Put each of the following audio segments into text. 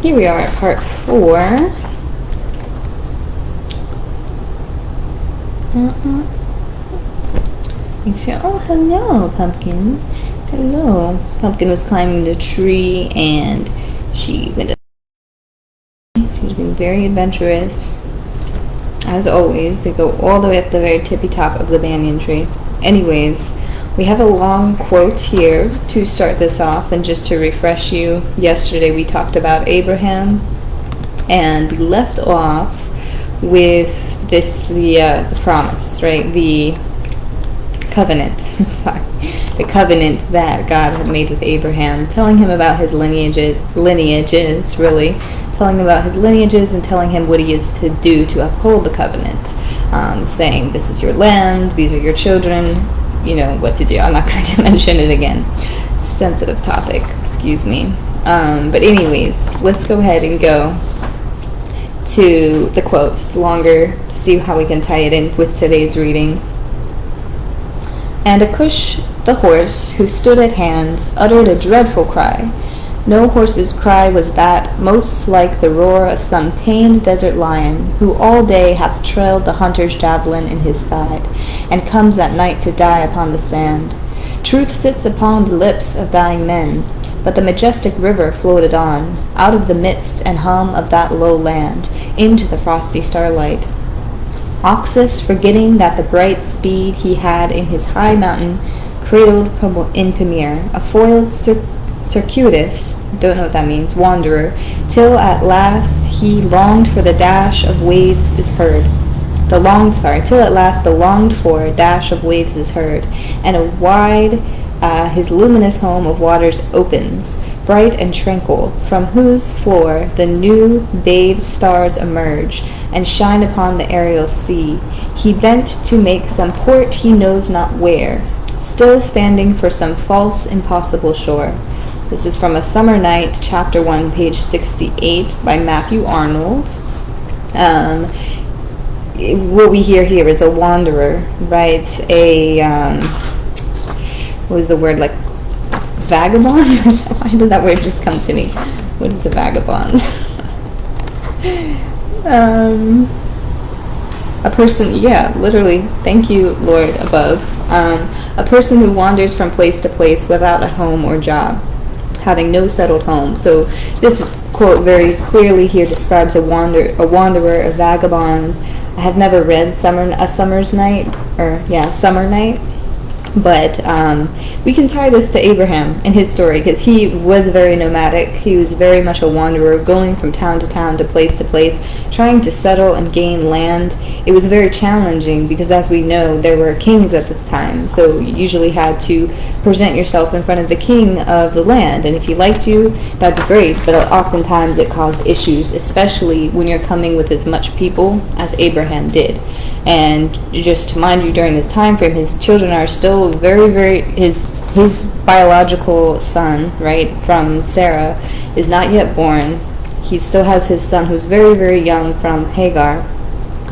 Here we are at part 4. Oh, hello, Pumpkin. Hello. Pumpkin was climbing the tree and she went. She's been very adventurous. As always, they go all the way up the very tippy top of the banyan tree. Anyways, we have a long quote here to start this off, and just to refresh you, yesterday we talked about Abraham, and we left off with the promise, right? The covenant, sorry, the covenant that God had made with Abraham, telling him about his lineages, really, telling him about his lineages and telling him what he is to do to uphold the covenant, saying, this is your land, these are your children, you know what to do. I'm not going to mention it again. It's a sensitive topic, excuse me. But anyways, let's go ahead and go to the quotes. It's longer to see how we can tie it in with today's reading. And Acush, the horse, who stood at hand, uttered a dreadful cry. No horse's cry was that, most like the roar of some pained desert lion, who all day hath trailed the hunter's javelin in his side, and comes at night to die upon the sand. Truth sits upon the lips of dying men, but the majestic river floated on, out of the midst and hum of that low land, into the frosty starlight. Oxus, forgetting that the bright speed he had in his high mountain, cradled in Pamir, a foiled circuitous, don't know what that means, wanderer, till at last he longed for the dash of waves is heard. Till at last the longed for dash of waves is heard, and a wide his luminous home of waters opens, bright and tranquil, from whose floor the new bathed stars emerge, and shine upon the aerial sea. He bent to make some port he knows not where, still standing for some false, impossible shore. This is from A Summer Night, Chapter 1, page 68, by Matthew Arnold. What we hear here is a wanderer, right? What was the word, like vagabond? Why did that word just come to me? What is a vagabond? A person, yeah, literally, thank you, Lord above. A person who wanders from place to place without a home or job, having no settled home. So this quote very clearly here describes a wanderer, a vagabond. I have never read Summer Night, but we can tie this to Abraham and his story, because he was very nomadic. He was very much a wanderer, going from town to town, to place, trying to settle and gain land. It was very challenging because, as we know, there were kings at this time, so you usually had to present yourself in front of the king of the land, and if he liked you, that's great, but oftentimes it caused issues, especially when you're coming with as much people as Abraham did. And just to mind you, during this time frame, his children are still very, his biological son, right, from Sarah, is not yet born. He still has his son who's very young from Hagar,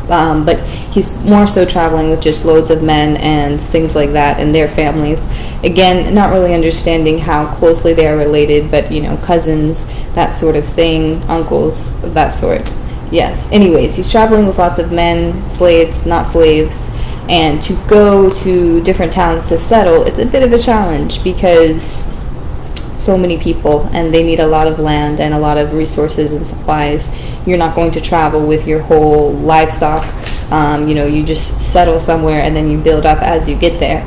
but he's more so traveling with just loads of men and things like that and their families. Again, not really understanding how closely they are related, but, you know, cousins, that sort of thing, uncles of that sort. Yes. Anyways, he's traveling with lots of men, slaves, not slaves, and to go to different towns to settle, it's a bit of a challenge because so many people and they need a lot of land and a lot of resources and supplies. You're not going to travel with your whole livestock. You just settle somewhere and then you build up as you get there.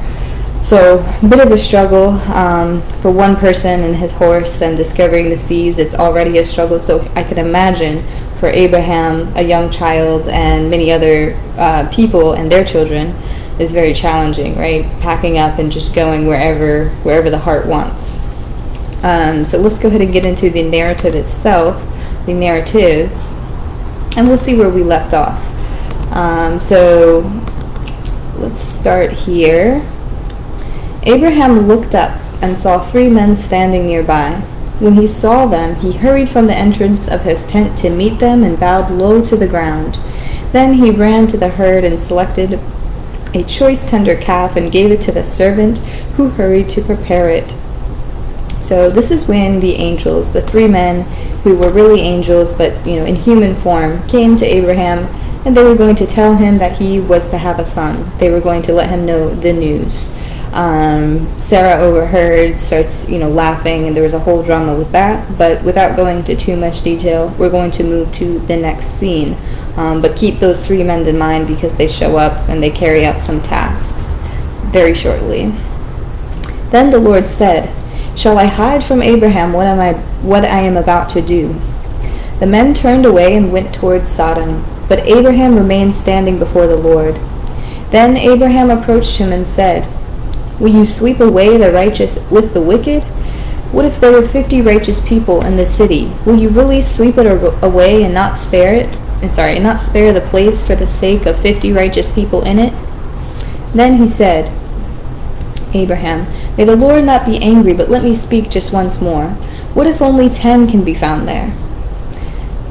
So a bit of a struggle for one person and his horse, and discovering the seas, it's already a struggle. So I can imagine for Abraham, a young child, and many other people and their children, is very challenging, right? Packing up and just going wherever the heart wants. So let's go ahead and get into the narrative itself, the narratives, and we'll see where we left off. So let's start here. Abraham looked up and saw 3 men standing nearby. When he saw them, he hurried from the entrance of his tent to meet them and bowed low to the ground. Then he ran to the herd and selected a choice tender calf and gave it to the servant, who hurried to prepare it. So this is when the angels, the three men who were really angels but in human form, came to Abraham, and they were going to tell him that he was to have a son. They were going to let him know the news. Sarah overheard, starts laughing, and there was a whole drama with that. But without going into too much detail, we're going to move to the next scene. But keep those three men in mind, because they show up and they carry out some tasks very shortly. Then the Lord said, "Shall I hide from Abraham what I am about to do?" The men turned away and went towards Sodom, but Abraham remained standing before the Lord. Then Abraham approached him and said, "Will you sweep away the righteous with the wicked? What if there were 50 righteous people in the city? Will you really sweep it away and not spare it? And not spare the place for the sake of 50 righteous people in it?" Then he said, "Abraham, may the Lord not be angry, but let me speak just once more. What if only 10 can be found there?"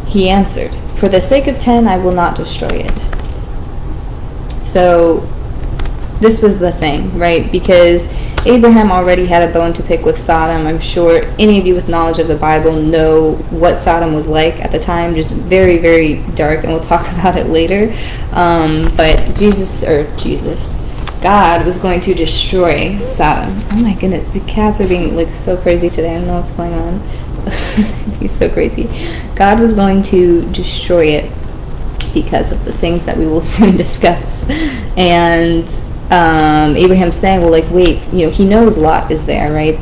He answered, "For the sake of 10, I will not destroy it." So this was the thing, right? Because Abraham already had a bone to pick with Sodom. I'm sure any of you with knowledge of the Bible know what Sodom was like at the time, just very, very dark, and we'll talk about it later. But God was going to destroy Sodom. Oh my goodness, the cats are being so crazy today. I don't know what's going on. He's so crazy. God was going to destroy it because of the things that we will soon discuss. And Abraham's saying, well, wait, he knows Lot is there, right?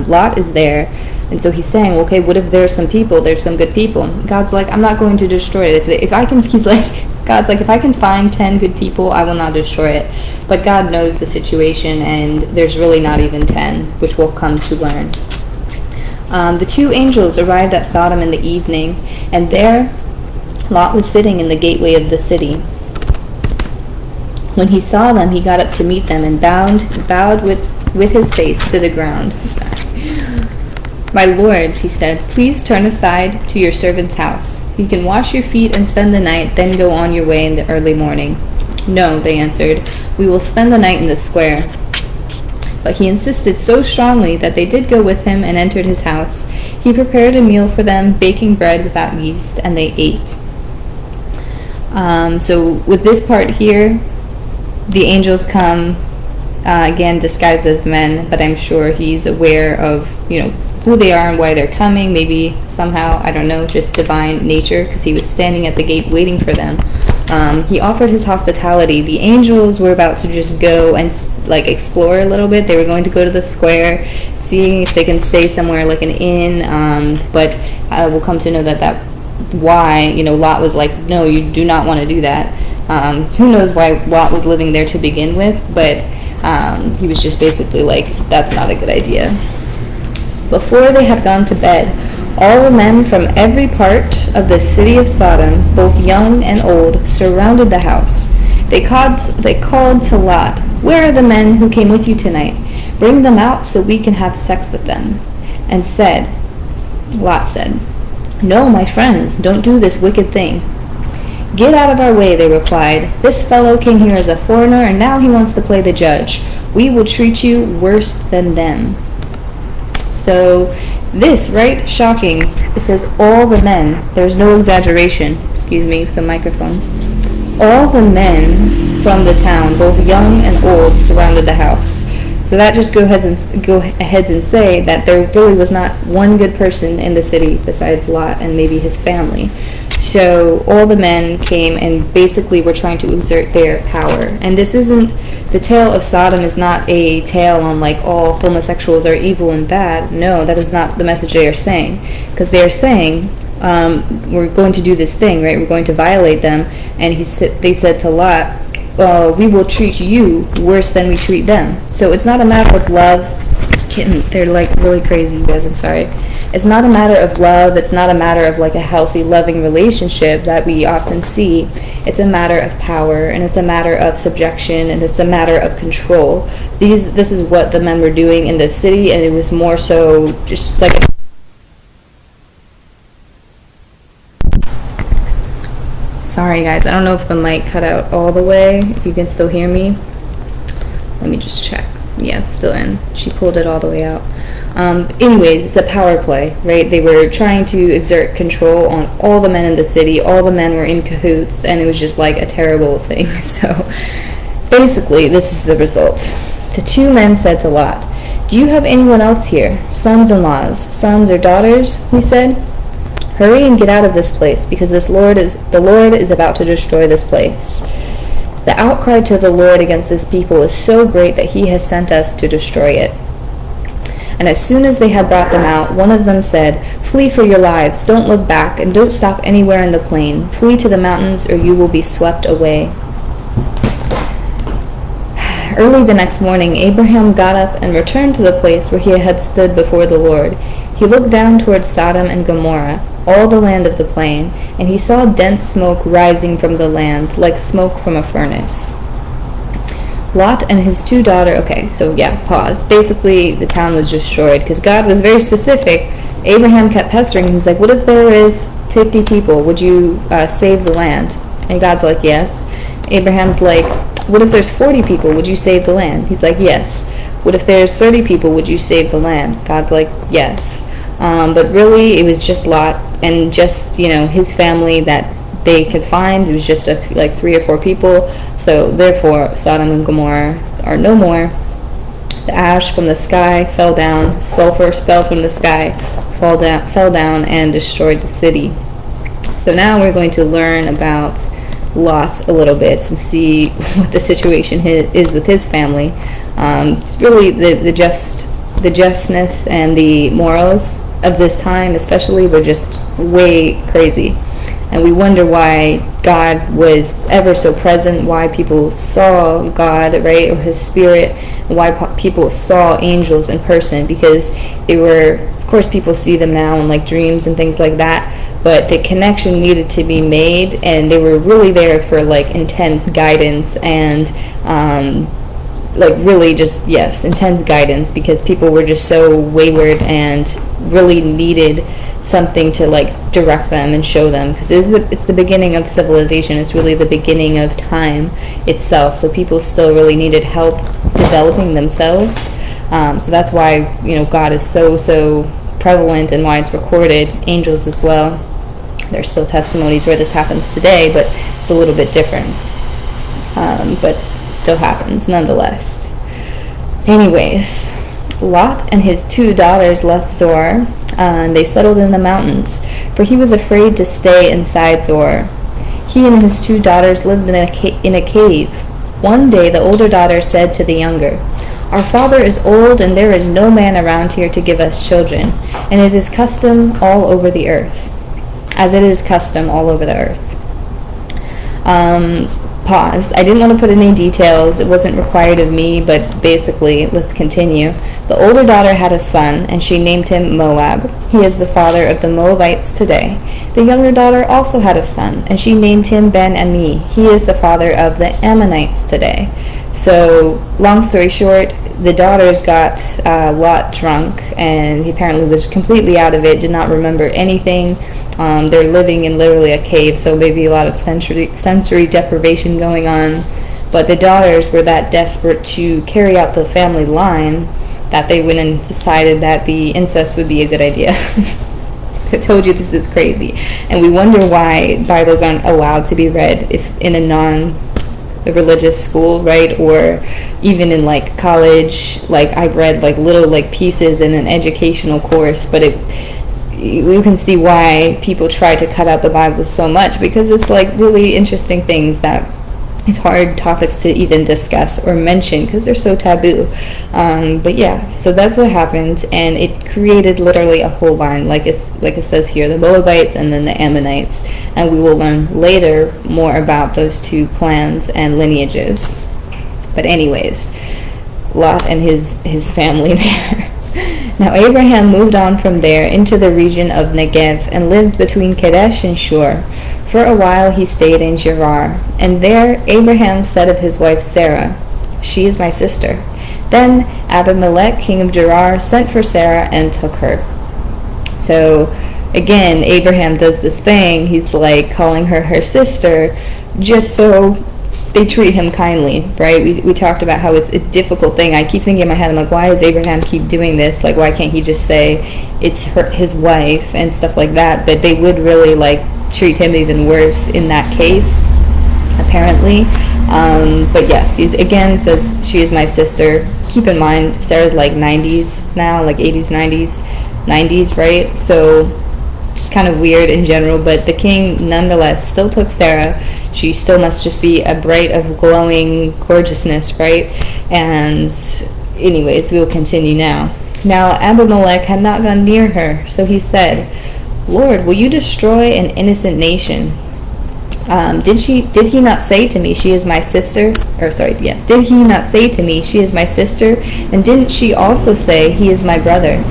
Lot is there. And so he's saying, okay, what if there's some people, there's some good people? God's like, I'm not going to destroy it. God's like, if I can find 10 good people, I will not destroy it. But God knows the situation, and there's really not even 10, which we'll come to learn. The two angels arrived at Sodom in the evening, and there Lot was sitting in the gateway of the city. When he saw them, he got up to meet them and bowed with his face to the ground. "My lords," he said, "please turn aside to your servant's house. You can wash your feet and spend the night, then go on your way in the early morning." "No," they answered, "we will spend the night in the square." But he insisted so strongly that they did go with him and entered his house. He prepared a meal for them, baking bread without yeast, and they ate. So with this part here, the angels come, again disguised as men, but I'm sure he's aware of, who they are and why they're coming. Maybe somehow, I don't know, just divine nature, because he was standing at the gate waiting for them. He offered his hospitality. The angels were about to just go and explore a little bit. They were going to go to the square, seeing if they can stay somewhere like an inn, but we'll come to know that why, Lot was like, no, you do not want to do that. Who knows why Lot was living there to begin with, but he was just basically like, that's not a good idea. Before they had gone to bed, all the men from every part of the city of Sodom, both young and old, surrounded the house. They called to Lot, "Where are the men who came with you tonight? Bring them out so we can have sex with them." Lot said, "No, my friends, don't do this wicked thing." "Get out of our way," they replied. "This fellow came here as a foreigner, and now he wants to play the judge. We will treat you worse than them." So this, right? Shocking. It says all the men. There's no exaggeration. Excuse me with the microphone. All the men from the town, both young and old, surrounded the house. So that just go ahead and say that there really was not one good person in the city besides Lot and maybe his family. So all the men came and basically were trying to exert their power. And this isn't, the tale of Sodom is not a tale on all homosexuals are evil and bad. No, that is not the message they are saying. Because they are saying, we're going to do this thing, right? We're going to violate them. And they said to Lot, we will treat you worse than we treat them. So it's not a matter of love. They're really crazy, you guys, I'm sorry. It's not a matter of love. It's not a matter of a healthy, loving relationship that we often see. It's a matter of power, and it's a matter of subjection, and it's a matter of control. This is what the men were doing in the city, and it was more so just Sorry guys, I don't know if the mic cut out all the way, if you can still hear me. Let me just check. Yeah, it's still in. She pulled it all the way out. Anyways, it's a power play, right? They were trying to exert control on all the men in the city. All the men were in cahoots, and it was just like a terrible thing. So basically, this is the result. The two men said to Lot, "Do you have anyone else here, sons-in-laws, sons or daughters?" He said. "Hurry and get out of this place, because the Lord is about to destroy this place. The outcry to the Lord against this people is so great that he has sent us to destroy it." And as soon as they had brought them out, one of them said, "Flee for your lives, don't look back, and don't stop anywhere in the plain. Flee to the mountains, or you will be swept away." Early the next morning, Abraham got up and returned to the place where he had stood before the Lord. He looked down towards Sodom and Gomorrah, all the land of the plain, and he saw dense smoke rising from the land, like smoke from a furnace. Lot and his two daughters, pause. Basically, the town was destroyed because God was very specific. Abraham kept pestering him. He's like, "What if there is 50 people? Would you save the land?" And God's like, "Yes." Abraham's like, "What if there's 40 people? Would you save the land?" He's like, "Yes." "What if there's 30 people? Would you save the land?" God's like, "Yes." But really, it was just Lot and just, his family that they could find. It was just like 3 or 4 people. So therefore, Sodom and Gomorrah are no more. The ash from the sky fell down. Sulfur fell from the sky, fell down and destroyed the city. So now we're going to learn about Lot a little bit and see what the situation is with his family. It's really the justness and the morals of this time especially were just way crazy. And we wonder why God was ever so present, why people saw God, right, or his spirit, and why people saw angels in person, because they were, of course, people see them now in like dreams and things like that, but the connection needed to be made, and they were really there for like intense guidance and intense guidance, because people were just so wayward and really needed something to like direct them and show them, because it's the beginning of civilization. It's really the beginning of time itself, so people still really needed help developing themselves. So that's why God is so prevalent and why it's recorded. Angels as well. There's still testimonies where this happens today, but it's a little bit different. But it still happens nonetheless. Anyways, Lot and his 2 daughters left Zoar, and they settled in the mountains, for he was afraid to stay inside Zoar. He and his 2 daughters lived in a cave. One day the older daughter said to the younger, "Our father is old, and there is no man around here to give us children, and it is custom all over the earth, as it is custom all over the earth." Pause. I didn't want to put any details. It wasn't required of me, but basically, let's continue. The older daughter had a son, and she named him Moab. He is the father of the Moabites today. The younger daughter also had a son, and she named him Ben-Ami. He is the father of the Ammonites today. So, long story short, the daughters got Lot drunk, and he apparently was completely out of it, did not remember anything. They're living in literally a cave, so maybe a lot of sensory deprivation going on. But the daughters were that desperate to carry out the family line that they went and decided that the incest would be a good idea. I told you this is crazy. And we wonder why Bibles aren't allowed to be read if in a non-religious school, right? Or even in like college. Like I've read like little like pieces in an educational course, but you can see why people try to cut out the Bible so much, because it's like really interesting things that it's hard topics to even discuss or mention because they're so taboo. But yeah, so that's what happened, and it created literally a whole line, like it says here, the Moabites and then the Ammonites, and we will learn later more about those 2 clans and lineages. But anyways, Lot and his family there. Now Abraham moved on from there into the region of Negev and lived between Kadesh and Shur. For a while he stayed in Gerar, and there Abraham said of his wife Sarah, "She is my sister." Then Abimelech, king of Gerar, sent for Sarah and took her. So again, Abraham does this thing. He's like calling her sister just so they treat him kindly, right? We talked about how it's a difficult thing. I keep thinking in my head, I'm like, why does Abraham keep doing this? Like, why can't he just say it's his wife and stuff like that? But they would really like treat him even worse in that case, apparently. But yes, he again says she is my sister. Keep in mind, Sarah's like 90s now, like 80s, 90s, right? So just kind of weird in general, but the king nonetheless still took Sarah. She still must just be a bright of glowing gorgeousness, right? And anyways, we'll continue now. Now Abimelech had not gone near her, so he said, Lord, will you destroy an innocent nation? Did he not say to me, she is my sister? Did he not say to me, she is my sister? And didn't she also say, he is my brother?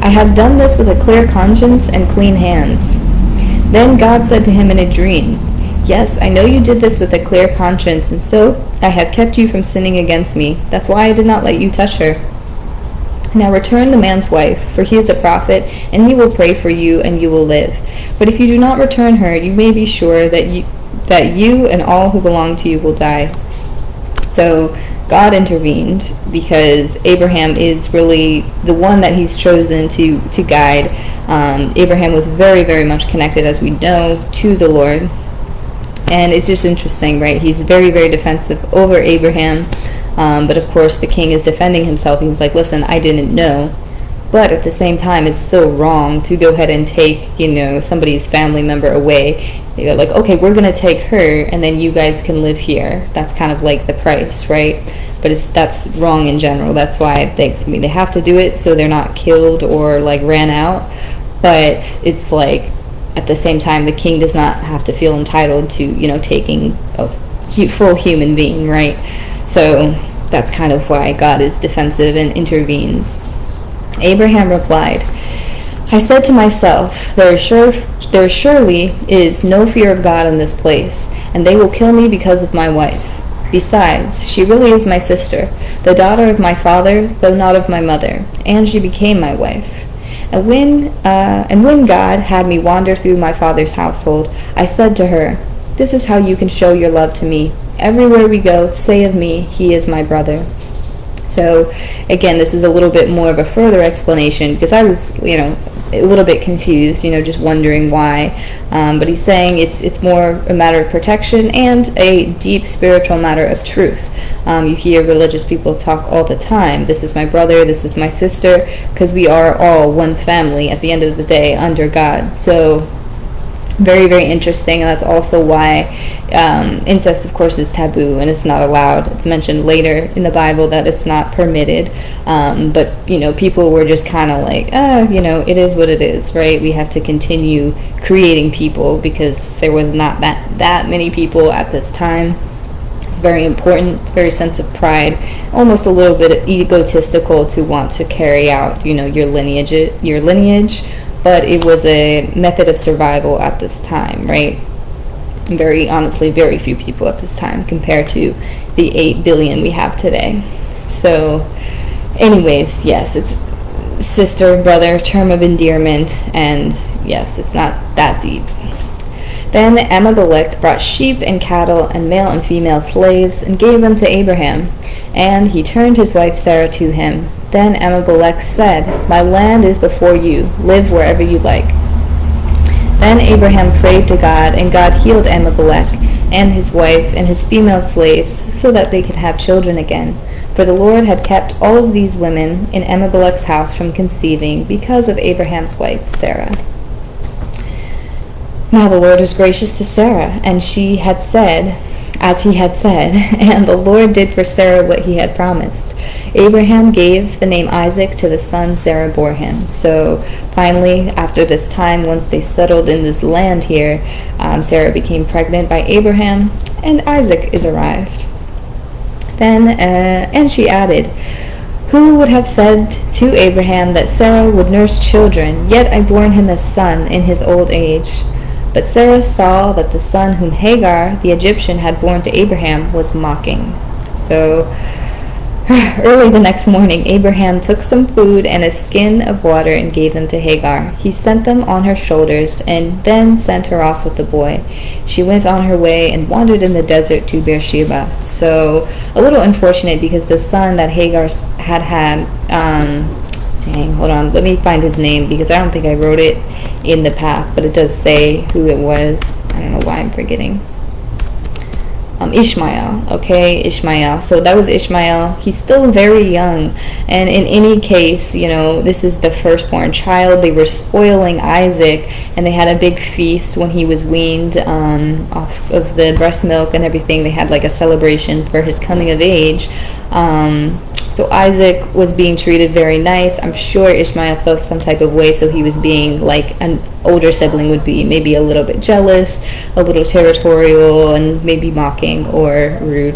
I have done this with a clear conscience and clean hands. Then God said to him in a dream, yes, I know you did this with a clear conscience, and so I have kept you from sinning against me. That's why I did not let you touch her. Now return the man's wife, for he is a prophet, and he will pray for you, and you will live. But if you do not return her, you may be sure that you and all who belong to you will die. So God intervened because Abraham is really the one that he's chosen to guide. Abraham was very, very much connected, as we know, to the Lord. And it's just interesting, right? He's very, very defensive over Abraham. But of course, the king is defending himself. He's like, listen, I didn't know. But at the same time, it's still wrong to go ahead and take, somebody's family member away. They're like, okay, we're going to take her, and then you guys can live here. That's kind of like the price, right? But that's wrong in general. That's why they have to do it so they're not killed or like ran out. But it's like, at the same time, the king does not have to feel entitled to, taking a full human being, right? So that's kind of why God is defensive and intervenes. Abraham replied, I said to myself, there surely is no fear of God in this place, and they will kill me because of my wife. Besides, she really is my sister, the daughter of my father, though not of my mother, and she became my wife. And when God had me wander through my father's household, I said to her, this is how you can show your love to me. Everywhere we go, say of me, he is my brother. So again, this is a little bit more of a further explanation because I was, a little bit confused, just wondering why. But he's saying it's more a matter of protection and a deep spiritual matter of truth. You hear religious people talk all the time. This is my brother, this is my sister, because we are all one family at the end of the day under God. So very, very interesting, and that's also why incest, of course, is taboo and it's not allowed. It's mentioned later in the Bible that it's not permitted, but people were just kind of like, it is what it is, right? We have to continue creating people because there was not that many people at this time. It's very important, very sense of pride, almost a little bit egotistical to want to carry out, your lineage. But it was a method of survival at this time, right? Very honestly, very few people at this time compared to the 8 billion we have today. So anyways, yes, it's sister, brother, term of endearment, and yes, it's not that deep. Then Abimelech brought sheep and cattle and male and female slaves and gave them to Abraham, and he turned his wife Sarah to him. Then Abimelech said, my land is before you. Live wherever you like. Then Abraham prayed to God, and God healed Abimelech and his wife and his female slaves so that they could have children again. For the Lord had kept all of these women in Abimelech's house from conceiving because of Abraham's wife Sarah. Now the Lord was gracious to Sarah, and she had said, as he had said, and the Lord did for Sarah what he had promised. Abraham gave the name Isaac to the son Sarah bore him. So finally, after this time, once they settled in this land here, Sarah became pregnant by Abraham, and Isaac is arrived. Then, and she added, who would have said to Abraham that Sarah would nurse children, yet I bore him a son in his old age. But Sarah saw that the son whom Hagar, the Egyptian, had borne to Abraham was mocking. So Early the next morning, Abraham took some food and a skin of water and gave them to Hagar. He sent them on her shoulders and then sent her off with the boy. She went on her way and wandered in the desert to Beersheba. So, a little unfortunate because the son that Hagar had, dang, hold on, let me find his name because I don't think I wrote it in the past, but it does say who it was. I don't know why I'm forgetting. Ishmael, okay, Ishmael. So that was Ishmael. He's still very young, and in any case, this is the firstborn child. They were spoiling Isaac, and they had a big feast when he was weaned off of the breast milk and everything. They had like a celebration for his coming of age. So Isaac was being treated very nice. I'm sure Ishmael felt some type of way, so he was being like an older sibling would be, maybe a little bit jealous, a little territorial, and maybe mocking or rude.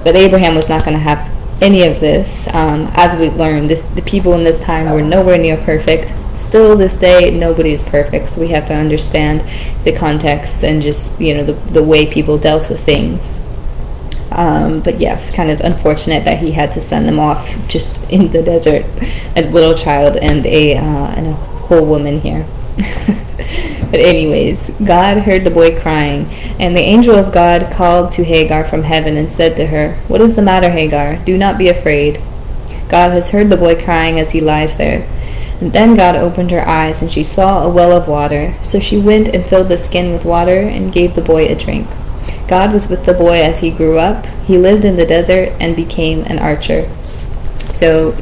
But Abraham was not going to have any of this. As we've learned, the people in this time were nowhere near perfect. Still this day, nobody is perfect, so we have to understand the context and just, the way people dealt with things. But yes, kind of unfortunate that he had to send them off just in the desert, a little child and a whole woman here. But anyways, God heard the boy crying, and the angel of God called to Hagar from heaven and said to her, "What is the matter, Hagar? Do not be afraid. God has heard the boy crying as he lies there." And then God opened her eyes, and she saw a well of water. So she went and filled the skin with water and gave the boy a drink. God was with the boy as he grew up. He lived in the desert and became an archer. So,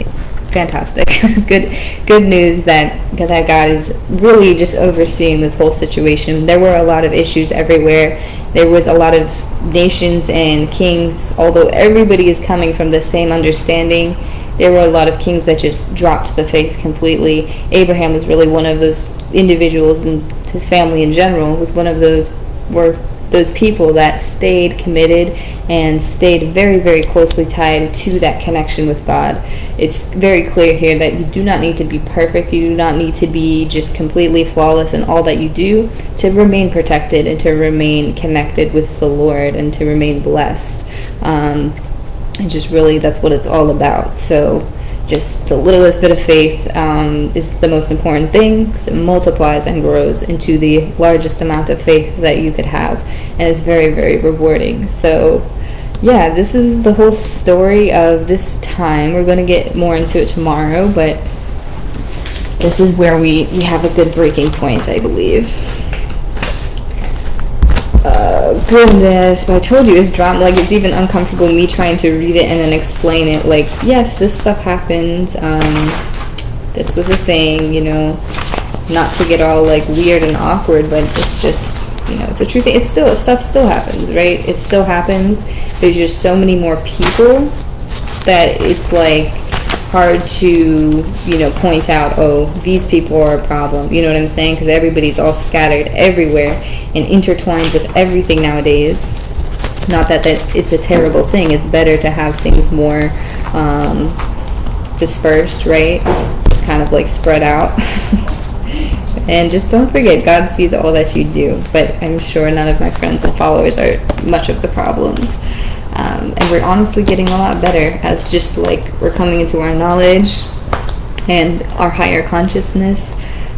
fantastic. Good news that God is really just overseeing this whole situation. There were a lot of issues everywhere. There was a lot of nations and kings. Although everybody is coming from the same understanding, there were a lot of kings that just dropped the faith completely. Abraham was really one of those individuals, and his family in general was one of those people that stayed committed and stayed very, very closely tied to that connection with God. It's very clear here that you do not need to be perfect. You do not need to be just completely flawless in all that you do to remain protected and to remain connected with the Lord and to remain blessed. And just really, that's what it's all about. So just the littlest bit of faith is the most important thing, because it multiplies and grows into the largest amount of faith that you could have, and it's very, very rewarding. So yeah, this is the whole story of this time. We're going to get more into it tomorrow, but this is where we have a good breaking point, I believe. Goodness, but I told you it's drama. Like, it's even uncomfortable me trying to read it and then explain it. Like, yes, this stuff happened. This was a thing, not to get all like weird and awkward, but it's just, it's a true thing. Stuff still happens, right? It still happens. There's just so many more people that it's like hard to, point out, oh, these people are a problem. You know what I'm saying? Because everybody's all scattered everywhere and intertwined with everything nowadays. Not that it's a terrible thing. It's better to have things more dispersed, right? Just kind of like spread out. And just don't forget, God sees all that you do. But I'm sure none of my friends and followers are much of the problems. And we're honestly getting a lot better as just like we're coming into our knowledge and our higher consciousness.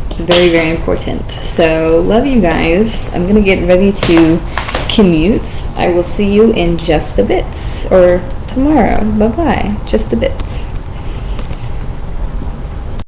It's very, very important. So love you guys. I'm gonna get ready to commute. I will see you in just a bit, or tomorrow. Bye bye. Just a bit.